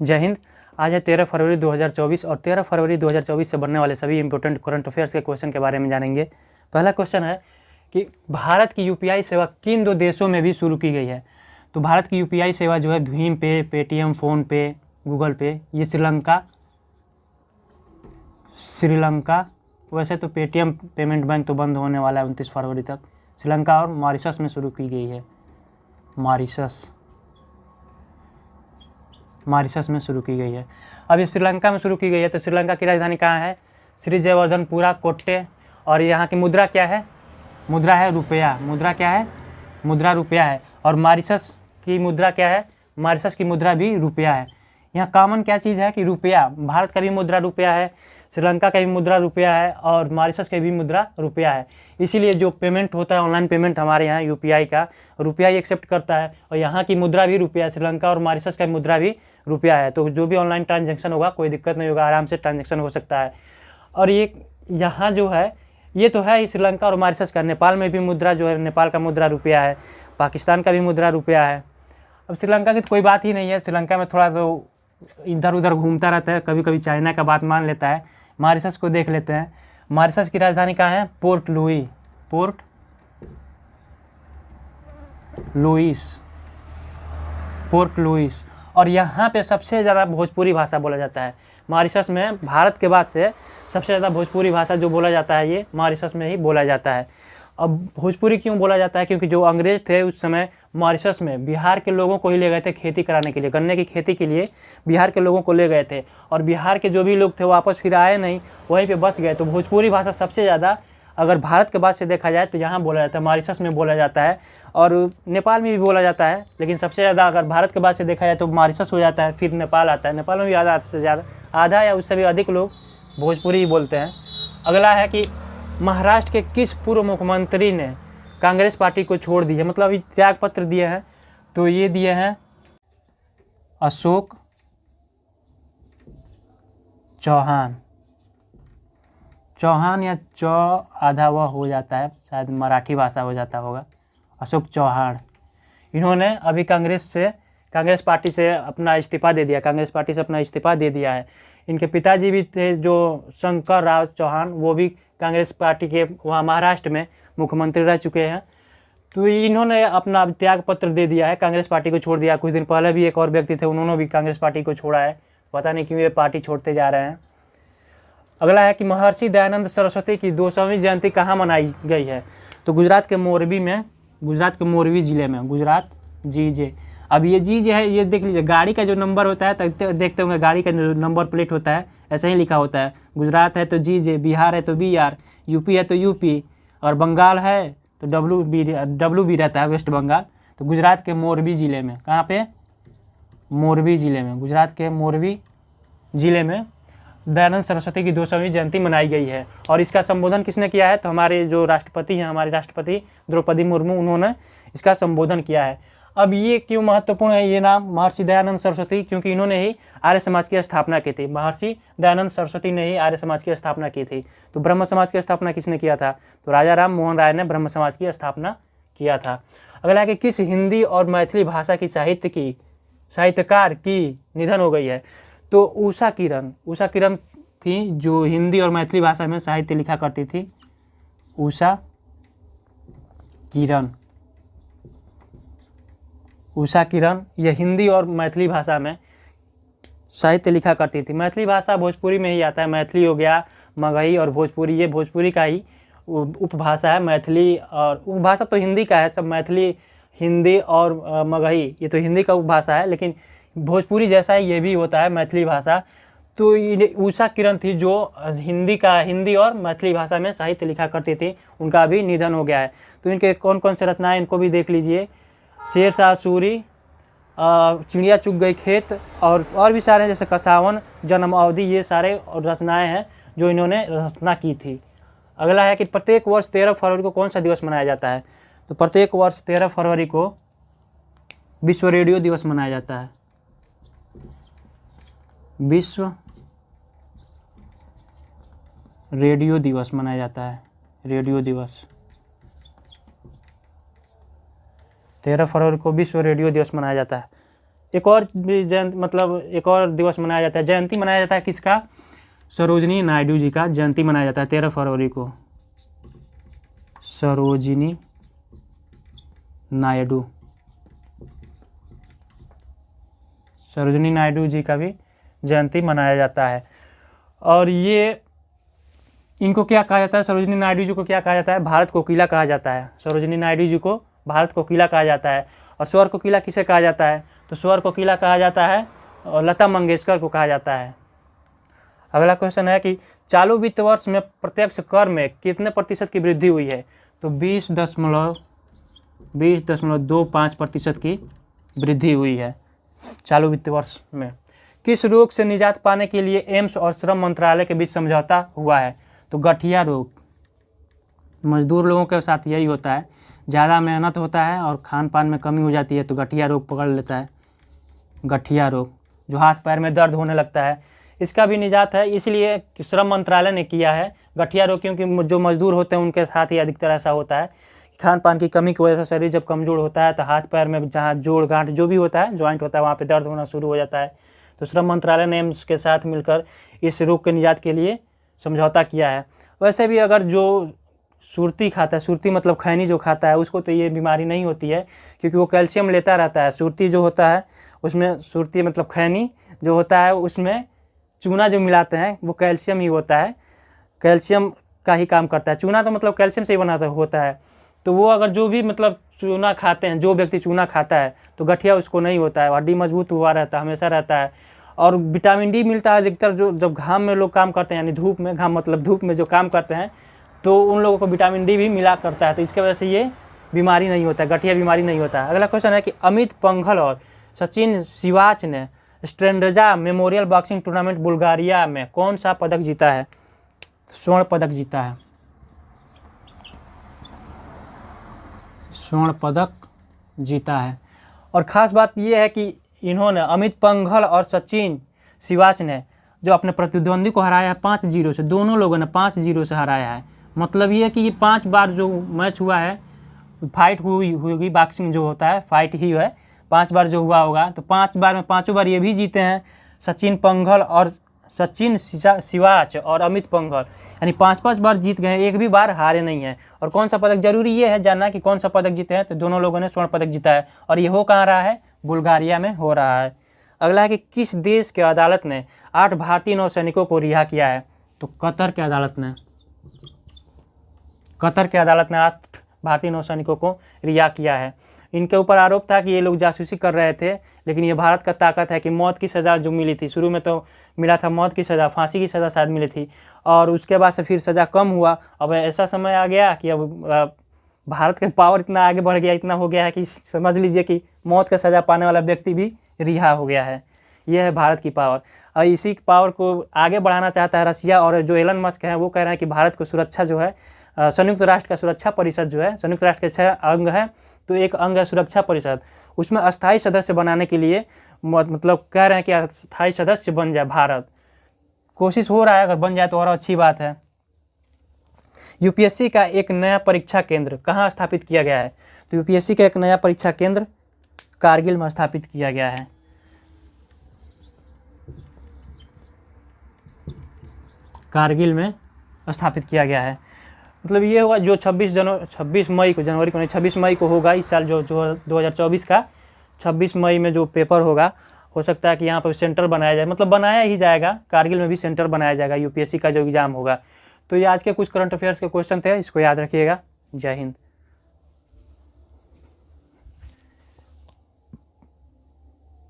जय हिंद। आज है 13 फरवरी 2024 और 13 फरवरी 2024 से बनने वाले सभी इंपॉर्टेंट करंट अफेयर्स के क्वेश्चन के बारे में जानेंगे। पहला क्वेश्चन है कि भारत की यूपीआई सेवा किन दो देशों में भी शुरू की गई है। तो भारत की यूपीआई सेवा जो है भीम पे, पेटीएम, फ़ोन पे, गूगल पे, ये श्रीलंका वैसे तो पेटीएम पेमेंट बैंक तो बंद होने वाला है 29 फरवरी तक। श्रीलंका और मॉरिशस में शुरू की गई है। मॉरिशस में शुरू की गई है। अब ये श्रीलंका में शुरू की गई है तो श्रीलंका की राजधानी कहाँ है? श्री जयवर्धनपुरा कोट्टे। और यहाँ की मुद्रा क्या है? मुद्रा है रुपया। मुद्रा क्या है? मुद्रा रुपया है। और मॉरिशस की मुद्रा क्या है? मॉरिशस की मुद्रा भी रुपया है। यहाँ कॉमन क्या चीज़ है कि रुपया। भारत का भी मुद्रा रुपया है, श्रीलंका का भी मुद्रा रुपया है और मॉरिशस का भी मुद्रा रुपया है। इसीलिए जो पेमेंट होता है ऑनलाइन पेमेंट हमारे यहाँ यूपीआई का रुपया ही एक्सेप्ट करता है और यहाँ की मुद्रा भी रुपया है। श्रीलंका और मॉरिशस का मुद्रा भी रुपया है। तो जो भी ऑनलाइन ट्रांजैक्शन होगा कोई दिक्कत नहीं होगा, आराम से ट्रांजैक्शन हो सकता है। और ये यहाँ जो है ये तो है श्रीलंका और मॉरिशस का। नेपाल में भी मुद्रा जो है, नेपाल का मुद्रा रुपया है, पाकिस्तान का भी मुद्रा रुपया है। अब श्रीलंका की तो कोई बात ही नहीं है। श्रीलंका में थोड़ा तो इधर उधर घूमता रहता है, कभी कभी चाइना का बात मान लेता है। मॉरिशस को देख लेते हैं। मॉरिशस की राजधानी कहाँ है? Port Louis. और यहाँ पे सबसे ज़्यादा भोजपुरी भाषा बोला जाता है। मॉरिशस में भारत के बाद से सबसे ज़्यादा भोजपुरी भाषा जो बोला जाता है ये मॉरिशस में ही बोला जाता है। अब भोजपुरी क्यों बोला जाता है? क्योंकि जो अंग्रेज़ थे उस समय मॉरिशस में बिहार के लोगों को ही ले गए थे खेती कराने के लिए, गन्ने की खेती के लिए बिहार के लोगों को ले गए थे। और बिहार के जो भी लोग थे वो वापस फिर आए नहीं, वहीं पे बस गए। तो भोजपुरी भाषा सबसे ज़्यादा अगर भारत के बाद से देखा जाए तो यहाँ बोला जाता है, मॉरिशस में बोला जाता है और नेपाल में भी बोला जाता है। लेकिन सबसे ज़्यादा अगर भारत के बाद से देखा जाए तो मॉरिशस हो जाता है, फिर नेपाल आता है। नेपाल में भी आधा से ज़्यादा, आधा या उससे भी अधिक लोग भोजपुरी ही बोलते हैं। अगला है कि महाराष्ट्र के किस पूर्व मुख्यमंत्री ने कांग्रेस पार्टी को छोड़ दी है, मतलब अभी त्याग पत्र दिए हैं? तो ये दिए हैं अशोक चौहान या आधा वह हो जाता है, शायद मराठी भाषा हो जाता होगा। अशोक चौहान इन्होंने अभी कांग्रेस पार्टी से अपना इस्तीफा दे दिया है। इनके पिताजी भी थे जो शंकर राव चौहान, वो भी कांग्रेस पार्टी के वहाँ महाराष्ट्र में मुख्यमंत्री रह चुके हैं। तो इन्होंने अपना त्याग पत्र दे दिया है, कांग्रेस पार्टी को छोड़ दिया। कुछ दिन पहले भी एक और व्यक्ति थे, उन्होंने भी कांग्रेस पार्टी को छोड़ा है। पता नहीं क्यों ये पार्टी छोड़ते जा रहे हैं। अगला है कि महर्षि दयानंद सरस्वती की 200वीं जयंती कहाँ मनाई गई है? तो गुजरात के मोरबी ज़िले में। गुजरात जीजे। अब ये जी है, ये देख लीजिए गाड़ी का जो नंबर होता है, देखते होंगे गाड़ी का नंबर प्लेट होता है, ऐसे ही लिखा होता है। गुजरात है तो जीजे, बिहार है तो BR, यूपी है तो UP और बंगाल है तो WB रहता है, वेस्ट बंगाल। तो गुजरात के मोरबी ज़िले में, कहाँ पे? मोरबी ज़िले में। गुजरात के मोरबी ज़िले में दयानंद सरस्वती की 200वीं जयंती मनाई गई है। और इसका संबोधन किसने किया है? तो हमारे जो राष्ट्रपति हैं, हमारे राष्ट्रपति द्रौपदी मुर्मू, उन्होंने इसका संबोधन किया है। अब ये क्यों महत्वपूर्ण है ये नाम महर्षि दयानंद सरस्वती? क्योंकि इन्होंने ही आर्य समाज की स्थापना की थी। महर्षि दयानंद सरस्वती ने ही आर्य समाज की स्थापना की थी। तो ब्रह्म समाज की स्थापना किसने किया था? तो राजा राम मोहन राय ने ब्रह्म समाज की स्थापना किया था। अगला है कि किस हिंदी और मैथिली भाषा की साहित्यकार की निधन हो गई है? तो उषा किरण थी जो हिंदी और मैथिली भाषा में साहित्य लिखा करती थी। उषा किरण ये हिंदी और मैथिली भाषा में साहित्य लिखा करती थी। मैथिली भाषा भोजपुरी में ही आता है। मैथिली हो गया, मगही और भोजपुरी, ये भोजपुरी का ही उपभाषा है। मैथिली और उपभाषा तो हिंदी का है, सब मैथिली, हिंदी और मगही ये तो हिंदी का उपभाषा है, लेकिन भोजपुरी जैसा ही ये भी होता है मैथिली भाषा। तो उषा किरण थी जो हिंदी और मैथिली भाषा में साहित्य लिखा करती थी। उनका भी निधन हो गया है। तो इनके कौन कौन से रचनाएं इनको भी देख लीजिए। शेरशाह सूरी, चिड़िया चुग गई खेत और भी सारे, जैसे कसावन, जन्म अवधि, ये सारे रचनाएं हैं जो इन्होंने रचना की थी। अगला है कि प्रत्येक वर्ष 13 फरवरी को कौन सा दिवस मनाया जाता है? तो प्रत्येक वर्ष 13 फरवरी को विश्व रेडियो दिवस मनाया जाता है। विश्व रेडियो दिवस मनाया जाता है। रेडियो दिवस 13 फरवरी को विश्व रेडियो दिवस मनाया जाता है। एक और भी मतलब एक और दिवस मनाया जाता है, जयंती मनाया जाता है किसका? सरोजिनी नायडू जी का जयंती मनाया जाता है 13 फरवरी को। सरोजिनी नायडू, सरोजिनी नायडू जी का भी जयंती मनाया जाता है। और ये इनको क्या कहा जाता है? सरोजिनी नायडू जी को क्या कहा जाता है? भारत कोकिला कहा जाता है। सरोजिनी नायडू जी को भारत कोकिला कहा जाता है। और स्वर कोकिला किसे कहा जाता है? तो स्वर कोकिला कहा जाता है और लता मंगेशकर को कहा जाता है। अगला क्वेश्चन है कि चालू वित्त वर्ष में प्रत्यक्ष कर में कितने प्रतिशत की वृद्धि हुई है? तो 20.25% की वृद्धि हुई है चालू वित्त वर्ष में। किस रोग से निजात पाने के लिए एम्स और श्रम मंत्रालय के बीच समझौता हुआ है? तो गठिया रोग। मजदूर लोगों के साथ यही होता है, ज़्यादा मेहनत होता है और खान पान में कमी हो जाती है तो गठिया रोग पकड़ लेता है। गठिया रोग जो हाथ पैर में दर्द होने लगता है, इसका भी निजात है, इसलिए श्रम मंत्रालय ने किया है गठिया रोग, क्योंकि जो मजदूर होते हैं उनके साथ ही अधिकतर ऐसा होता है। खान पान की कमी की वजह से शरीर जब कमज़ोर होता है तो हाथ पैर में जहाँ जोड़ गांठ जो भी होता है, जॉइंट होता है, वहाँ पे दर्द होना शुरू हो जाता है। तो श्रम मंत्रालय ने एम्स के साथ मिलकर इस रोग के निजात के लिए समझौता किया है। वैसे भी अगर जो सुरती खाता है, सुरती मतलब खैनी जो खाता है, उसको तो ये बीमारी नहीं होती है, क्योंकि वो कैल्शियम लेता रहता है। सुरती जो होता है उसमें, सुरती मतलब खैनी जो होता है उसमें चूना जो मिलाते हैं वो कैल्शियम ही होता है, कैल्शियम का ही काम करता है। चूना तो मतलब कैल्शियम से ही बना होता है। तो वो अगर जो भी मतलब चूना खाते हैं, जो व्यक्ति चूना खाता है तो गठिया उसको नहीं होता है, हड्डी मजबूत हुआ रहता है, हमेशा रहता है। और विटामिन डी मिलता है अधिकतर जो जब घाम में लोग काम करते हैं, यानी धूप में, घाम मतलब धूप में जो काम करते हैं तो उन लोगों को विटामिन डी भी मिला करता है, तो इसके वजह से ये बीमारी नहीं होता है, गठिया बीमारी नहीं होता है। अगला क्वेश्चन है कि अमित पंघल और सचिन सिवाच ने Strandja memorial boxing tournament Bulgaria में कौन सा पदक जीता है? स्वर्ण पदक जीता है, स्वर्ण पदक जीता है। और ख़ास बात यह है कि इन्होंने, अमित पंघल और सचिन सिवाच ने, जो अपने प्रतिद्वंदी को हराया है 5-0 से, दोनों लोगों ने 5-0 से हराया है। मतलब ये है कि ये 5 बार जो मैच हुआ है, फाइट हुई होगी, बॉक्सिंग जो होता है फाइट ही है, 5 बार जो हुआ होगा, तो 5 बार में 5 बार ये भी जीते हैं, सचिन पंघल और सचिन सिवाच और अमित पंघल, यानी 5-5 बार जीत गए, एक भी बार हारे नहीं हैं। और कौन सा पदक, जरूरी ये है जानना कि कौन सा पदक जीते हैं, तो दोनों लोगों ने स्वर्ण पदक जीता है। और ये हो कहाँ रहा है? बुल्गारिया में हो रहा है। अगला है कि किस देश के अदालत ने 8 भारतीय नौसैनिकों को रिहा किया है? तो कतर के अदालत ने, कतर के अदालत ने 8 भारतीय नौसैनिकों को रिहा किया है। इनके ऊपर आरोप था कि ये लोग जासूसी कर रहे थे, लेकिन ये भारत का ताकत है कि मौत की सज़ा जो मिली थी, शुरू में तो मिला था मौत की सज़ा, फांसी की सज़ा शायद मिली थी, और उसके बाद से फिर सज़ा कम हुआ। अब ऐसा समय आ गया कि अब भारत का पावर इतना आगे बढ़ गया, इतना हो गया है कि समझ लीजिए कि मौत का सज़ा पाने वाला व्यक्ति भी रिहा हो गया है। यह है भारत की पावर। और इसी पावर को आगे बढ़ाना चाहता है रसिया, और जो एलन मस्क हैं वो कह रहे हैं कि भारत को सुरक्षा जो है, संयुक्त राष्ट्र का सुरक्षा परिषद जो है, संयुक्त राष्ट्र के 6 अंग है, तो एक अंग है सुरक्षा परिषद, उसमें अस्थायी सदस्य बनाने के लिए मतलब कह रहे हैं कि अस्थायी सदस्य बन जाए भारत। कोशिश हो रहा है, अगर बन जाए तो और अच्छी बात है। यूपीएससी का एक नया परीक्षा केंद्र कहाँ स्थापित किया गया है? तो यूपीएससी का एक नया परीक्षा केंद्र कारगिल में स्थापित किया गया है। कारगिल में स्थापित किया गया है। मतलब ये होगा जो 26 मई को, जनवरी को नहीं, 26 मई को होगा इस साल, जो 2024 का 26 मई में जो पेपर होगा, हो सकता है कि यहाँ पर सेंटर बनाया जाए, मतलब बनाया ही जाएगा, कारगिल में भी सेंटर बनाया जाएगा यूपीएससी का जो एग्ज़ाम होगा। तो ये आज के कुछ करंट अफेयर्स के क्वेश्चन थे, इसको याद रखिएगा। जय हिंद।